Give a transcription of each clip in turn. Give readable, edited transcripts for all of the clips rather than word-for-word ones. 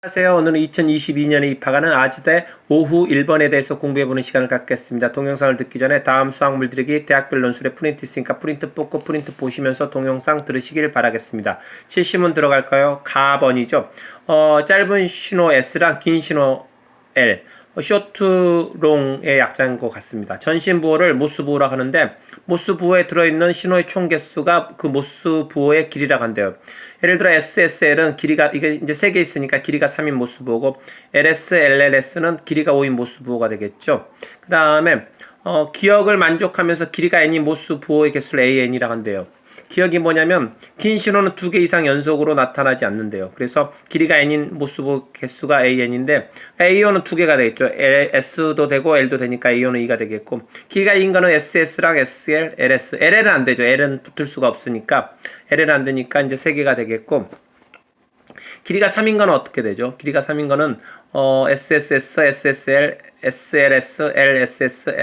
안녕하세요. 오늘은 2022년에 입학하는 아주대 오후 1번에 대해서 공부해보는 시간을 갖겠습니다. 동영상을 듣기 전에 다음 수학물 들으기 대학별 논술에 프린트 있으니까 프린트 뽑고 프린트 보시면서 동영상 들으시길 바라겠습니다. 70문 들어갈까요? 가번이죠. 짧은 신호 S랑 긴 신호 L. 쇼트롱의 약자인 것 같습니다. 전신부호를 모스부호라고 하는데 모스부호에 들어있는 신호의 총 개수가 그 모스부호의 길이라고 한대요. 예를 들어 SSL은 길이가 이게 이제 3개 있으니까 길이가 3인 모스부호고 LS, LLS는 길이가 5인 모스부호가 되겠죠. 그 다음에 기억을 만족하면서 길이가 n인 모스부호의 개수를 AN이라고 한대요. 기억이 뭐냐면 긴 신호는 2개 이상 연속으로 나타나지 않는데요. 그래서 길이가 n인 모스부호 개수가 AN인데 AO는 2개가 되겠죠. S도 되고 L도 되니까 AO는 2가 되겠고 길이가 2인 거는 SS랑 SL, LS. LL은 안 되죠. L은 붙을 수가 없으니까 LL은 안 되니까 이제 3개가 되겠고 길이가 3인 거는 어떻게 되죠? 길이가 3인 거는 SSS, SSL, SLS, LSS,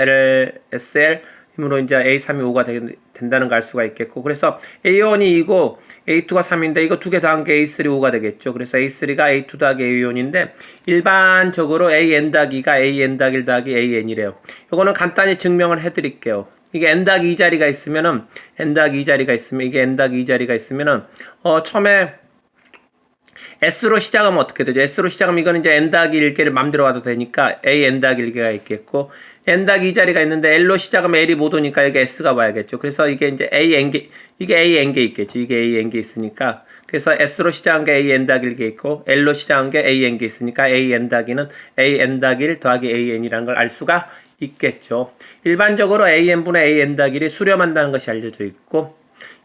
LSL 힘으로 이제 A3이 5가 된다는 걸 알 수가 있겠고 그래서 A1이 2고 A2가 3인데 이거 2개 더한 게 A3 5가 되겠죠. 그래서 A3가 A2 더하기 A1인데 일반적으로 AN 더하기가 AN 더하기 1 더하기 AN이래요. 이거는 간단히 증명을 해드릴게요. 이게 n 더하기 2자리가 있으면은 n 더하기 2자리가 있으면 이게 n 더하기 2자리가 있으면은 처음에 S로 시작하면 어떻게 되죠? S로 시작하면 이거는 이제 n 더하기 1개를 맘대로 와도 되니까 A n 더하기 1개가 있겠고 n 더하기 2자리가 있는데 L로 시작하면 L이 못 오니까 여기 S가 와야겠죠. 그래서 이게 이제 A n개 이게 A n개 있겠죠. 이게 A n개 있으니까 그래서 S로 시작한 게 A n 더하기 1개 있고 L로 시작한 게 A n개 있으니까 A n 더하기는 A n 더하기 1 더하기 A n이라는 걸 알 수가 있겠죠. 일반적으로 A n분의 A n 더하기 1이 수렴한다는 것이 알려져 있고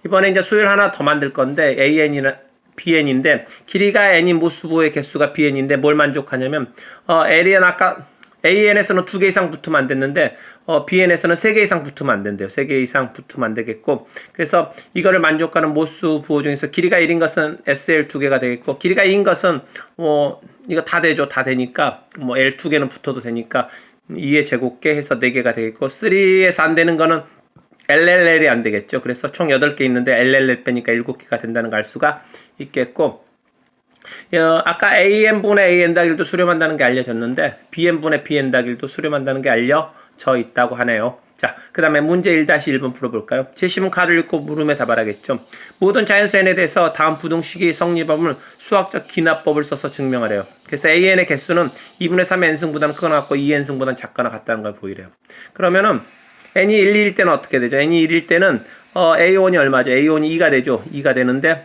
이번에 이제 수열 하나 더 만들 건데 A n이나 BN인데 길이가 n인 모스부호의 개수가 BN인데 뭘 만족하냐면 L은 아까 AN에서는 2개 이상 붙으면 안 됐는데 BN에서는 3개 이상 붙으면 안 된대요. 3개 이상 붙으면 안 되겠고 그래서 이거를 만족하는 모스부호 중에서 길이가 1인 것은 SL 2개가 되겠고 길이가 2인 것은 이거 다 되죠. 다 되니까 L 2개는 붙어도 되니까 2의 제곱계 해서 4개가 되겠고 3에서 안 되는 거는 LLL이 안 되겠죠. 그래서 총 8개 있는데 LLL 빼니까 7개가 된다는 걸 알 수가 있겠고 아까 AN분의 AN 더하기도 수렴한다는 게 알려졌는데 BN분의 BN 더하기도 수렴한다는 게 알려져 있다고 하네요. 자, 그 다음에 문제 1-1번 풀어볼까요? 제시문 카드를 읽고 물음에 답하라겠죠. 모든 자연수 n에 대해서 다음 부등식의 성립법을 수학적 기납법을 써서 증명하래요. 그래서 AN의 개수는 2분의 3의 n승보다는 크거나 같고 2n승보다는 작거나 같다는 걸 보이래요. 그러면은 n이 1일 때는 어떻게 되죠? n이 1일 때는 A1이 얼마죠? A1이 2가 되죠. 2가 되는데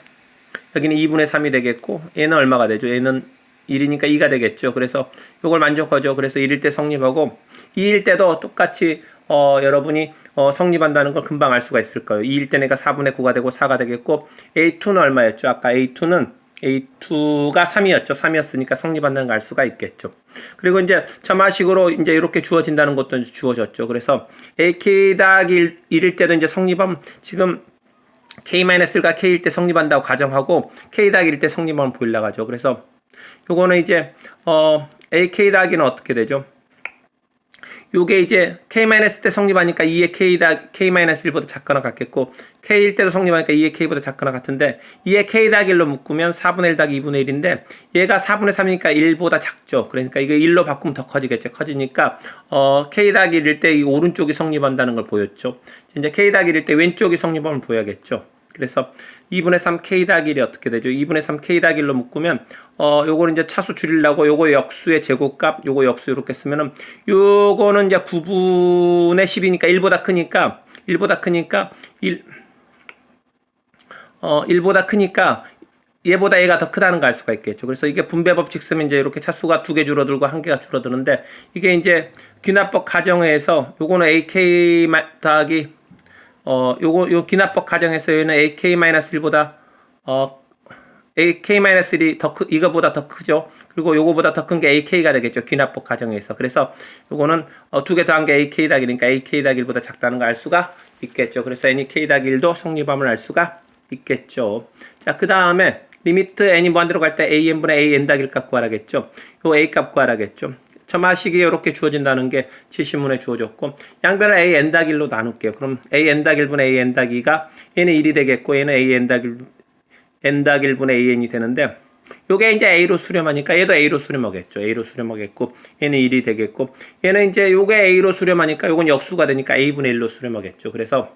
여기는 2분의 3이 되겠고 얘는 얼마가 되죠? 얘는 1이니까 2가 되겠죠. 그래서 이걸 만족하죠. 그래서 1일 때 성립하고 2일 때도 똑같이 여러분이 성립한다는 걸 금방 알 수가 있을 거예요. 2일 때 내가 4분의 9가 되고 4가 되겠고 A2는 얼마였죠? 아까 A2가 3이었죠. 3이었으니까 성립한다는 걸 알 수가 있겠죠. 그리고 이제 점화식으로 이제 이렇게 주어진다는 것도 주어졌죠. 그래서 AK 더하기 1일 때도 이제 성립하면 지금 K-1과 K일 때 성립한다고 가정하고 K 더하기 1일 때 성립하면 보이려고 하죠. 그래서 요거는 이제 AK 더하기는 어떻게 되죠? 요게 이제 K-1 때 성립하니까 2의 K-1보다 작거나 같겠고 K일 때도 성립하니까 2의 K보다 작거나 같은데 2의 K 더하기 1로 묶으면 4분의 1 더하기 2분의 1인데 얘가 4분의 3이니까 1보다 작죠. 그러니까 이거 1로 바꾸면 더 커지겠죠. 커지니까 K 더하기 1일 때 이 오른쪽이 성립한다는 걸 보였죠. 이제 K 더하기 1일 때 왼쪽이 성립하면 보여야겠죠. 그래서 2분의 3 K 더하기 1이 어떻게 되죠? 2분의 3 K 더하기 1로 묶으면 요거는 이제 차수 줄이려고 요거 역수의 제곱값 요거 역수 이렇게 쓰면은 요거는 이제 9분의 10이니까 1보다 크니까 1보다 크니까 얘보다 얘가 더 크다는 걸 알 수가 있겠죠. 그래서 이게 분배 법칙 쓰면 이제 이렇게 차수가 2개 줄어들고 1개가 줄어드는데 이게 이제 귀납법 가정에서 요거는 AK 더하기 요 기납법 가정에서 얘는 AK-1보다 AK-1이 이거보다 더 크죠. 그리고 요거보다 더 큰 게 AK가 되겠죠. 기납법 가정에서. 그래서 요거는 2개 더한 게 AK 더하기니까 AK 더하기 1보다 작다는 걸 알 수가 있겠죠. 그래서 n이 K 더하기 1도 성립함을 알 수가 있겠죠. 자, 그 다음에 리미트 n이 무한대로 갈 때 an분의 an 더하기 1 값 구하라겠죠. 요 a 값 구하라겠죠. 점화식이 이렇게 주어진다는 게 70문에 주어졌고 양변을 a n 더하기 1로 나눌게요. 그럼 a n 더하기 1분의 a n 더하기 2가 얘는 1이 되겠고 얘는 a n 더하기 1분의 a n이 되는데 요게 이제 A로 수렴하니까 얘도 A로 수렴하겠죠. A로 수렴하겠고 얘는 1이 되겠고 얘는 이제 요게 A로 수렴하니까 요건 역수가 되니까 A분의 1로 수렴하겠죠. 그래서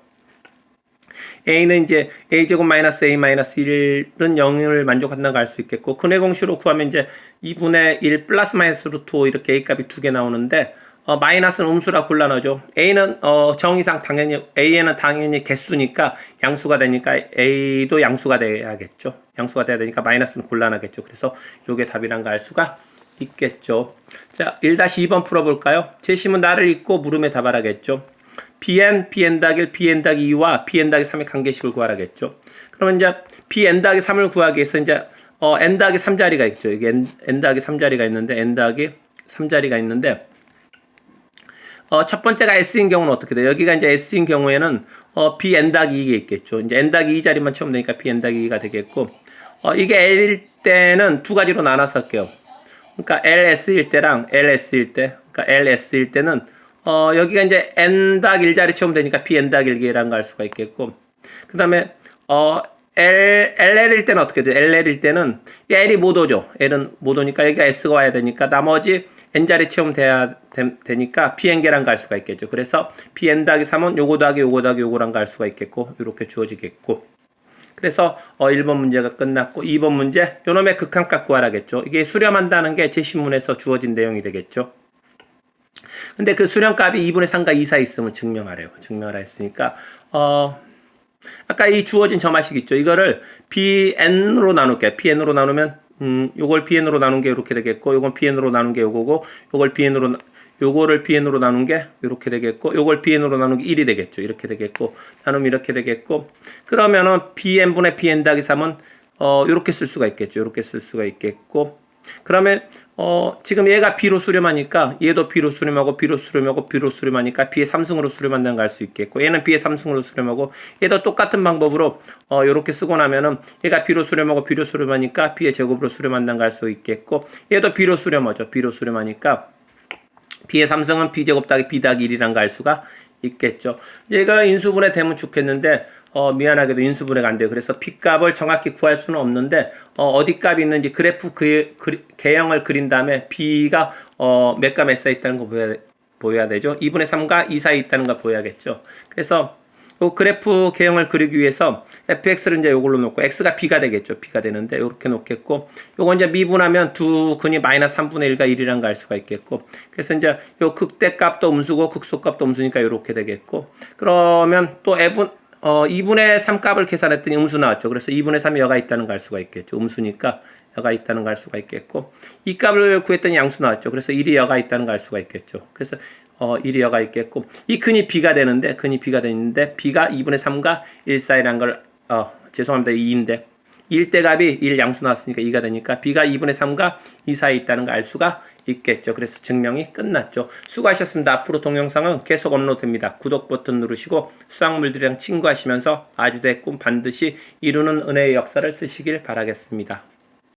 A는 이제 A제곱 마이너스 A 마이너스 1은 0을 만족한다고 할 수 있겠고 근해 공식으로 구하면 이제 2분의 1 플러스 마이너스 루트 5 이렇게 A 값이 두 개 나오는데 마이너스는 음수라 곤란하죠. A는 정의상 당연히 A에는 당연히 개수니까 양수가 되니까 A도 양수가 돼야겠죠. 양수가 돼야 되니까 마이너스는 곤란하겠죠. 그래서 요게 답이란 거 알 수가 있겠죠. 자, 1-2번 풀어볼까요? 제시문 나를 잊고 물음에 답하라겠죠. bn, bn-1, bn-2와 bn-3의 관계식을 구하라겠죠. 그러면 이제 bn-3을 구하기 위해서 이제 n-3자리가 있죠. 이게 n-3자리가 있는데 n-3자리가 있는데 첫 번째가 s인 경우는 어떻게 돼요? 여기가 이제 s인 경우에는 bn-2가 있겠죠. 이제 n-2 자리만 채우면 되니까 bn-2가 되겠고 이게 l일 때는 두 가지로 나눠서 할게요. 그러니까 ls일 때랑 ls일 때, 그러니까 ls일 때는 여기가 이제 n-1 자리 채우면 되니까 bn-1이라는 걸 알 수가 있겠고 그 다음에 LL일 때는 어떻게 돼요? LL일 때는 L이 못 오죠. L은 못 오니까 여기가 S가 와야 되니까 나머지 N자리 채우면 되니까 PN계란 걸 알 수가 있겠죠. 그래서 PN-3은 요거 더하기 요거 더하기 요거란 걸 알 수가 있겠고 이렇게 주어지겠고 그래서 1번 문제가 끝났고 2번 문제 요놈의 극한값 구하라겠죠. 이게 수렴한다는 게 제시문에서 주어진 내용이 되겠죠. 근데 그 수렴값이 2분의 3과 2 사이 있으면 증명하래요. 증명하라 했으니까 아까 이 주어진 점화식 있죠. 이거를 bn으로 나눌게요. bn으로 나누면 요걸 bn으로 나눈 게 이렇게 되겠고 요건 bn으로 나눈 게 요거고 요거를 bn으로 나눈 게 이렇게 되겠고 요걸 bn으로 나눈 게 1이 되겠죠. 이렇게 되겠고 나누면 이렇게 되겠고 그러면은 bn분의 bn-3은 요렇게 쓸 수가 있겠죠. 요렇게 쓸 수가 있겠고 그러면 지금 얘가 B로 수렴하니까 얘도 B로 수렴하고 B로 수렴하고 B로 수렴하니까 B의 3승으로 수렴한다는 걸 알 수 있겠고 얘는 B의 3승으로 수렴하고 얘도 똑같은 방법으로 요렇게 쓰고 나면은 얘가 B로 수렴하고 B로 수렴하니까 B의 제곱으로 수렴한다는 걸 알 수 있겠고 얘도 B로 수렴하죠. B로 수렴하니까 B의 3승은 B제곱 더하기 B 더하기 1이란 걸 알 수가 있겠죠. 얘가 인수분해 되면 좋겠는데 미안하게도 인수분해가 안 돼요. 그래서 P값을 정확히 구할 수는 없는데 어디 값이 있는지 그래프 개형을 그린 다음에 B가 몇 값 몇 사이 있다는 거 보여야 되죠. 2분의 3과 2 사이 있다는 거 보여야겠죠. 그래서 요 그래프 개형을 그리기 위해서 fx를 이제 요걸로 놓고 x가 b가 되겠죠. b가 되는데 요렇게 놓겠고 요거 이제 미분하면 두 근이 마이너스 3분의 1과 1이란 거 알 수가 있겠고 그래서 이제 요 극대값도 음수고 극소값도 음수니까 요렇게 되겠고 그러면 또 2분의 3 값을 계산했더니 음수 나왔죠. 그래서 2분의 3이 여가 있다는 거 알 수가 있겠죠. 음수니까 여가 있다는 거 알 수가 있겠고 이 값을 구했더니 양수 나왔죠. 그래서 1이 여가 있다는 거 알 수가 있겠죠. 그래서 1이 여가 있겠고 이 근이 b가 되는데 b가 b가 2분의 3과 1 사이라는 걸 죄송합니다. 2인데 1대 값이 1 양수 나왔으니까 2가 되니까 b가 2분의 3과 2 사이 있다는 거 알 수가 있겠죠. 그래서 증명이 끝났죠. 수고하셨습니다. 앞으로 동영상은 계속 업로드됩니다. 구독 버튼 누르시고 수학물들이랑 친구하시면서 아주대의 꿈 반드시 이루는 은혜의 역사를 쓰시길 바라겠습니다.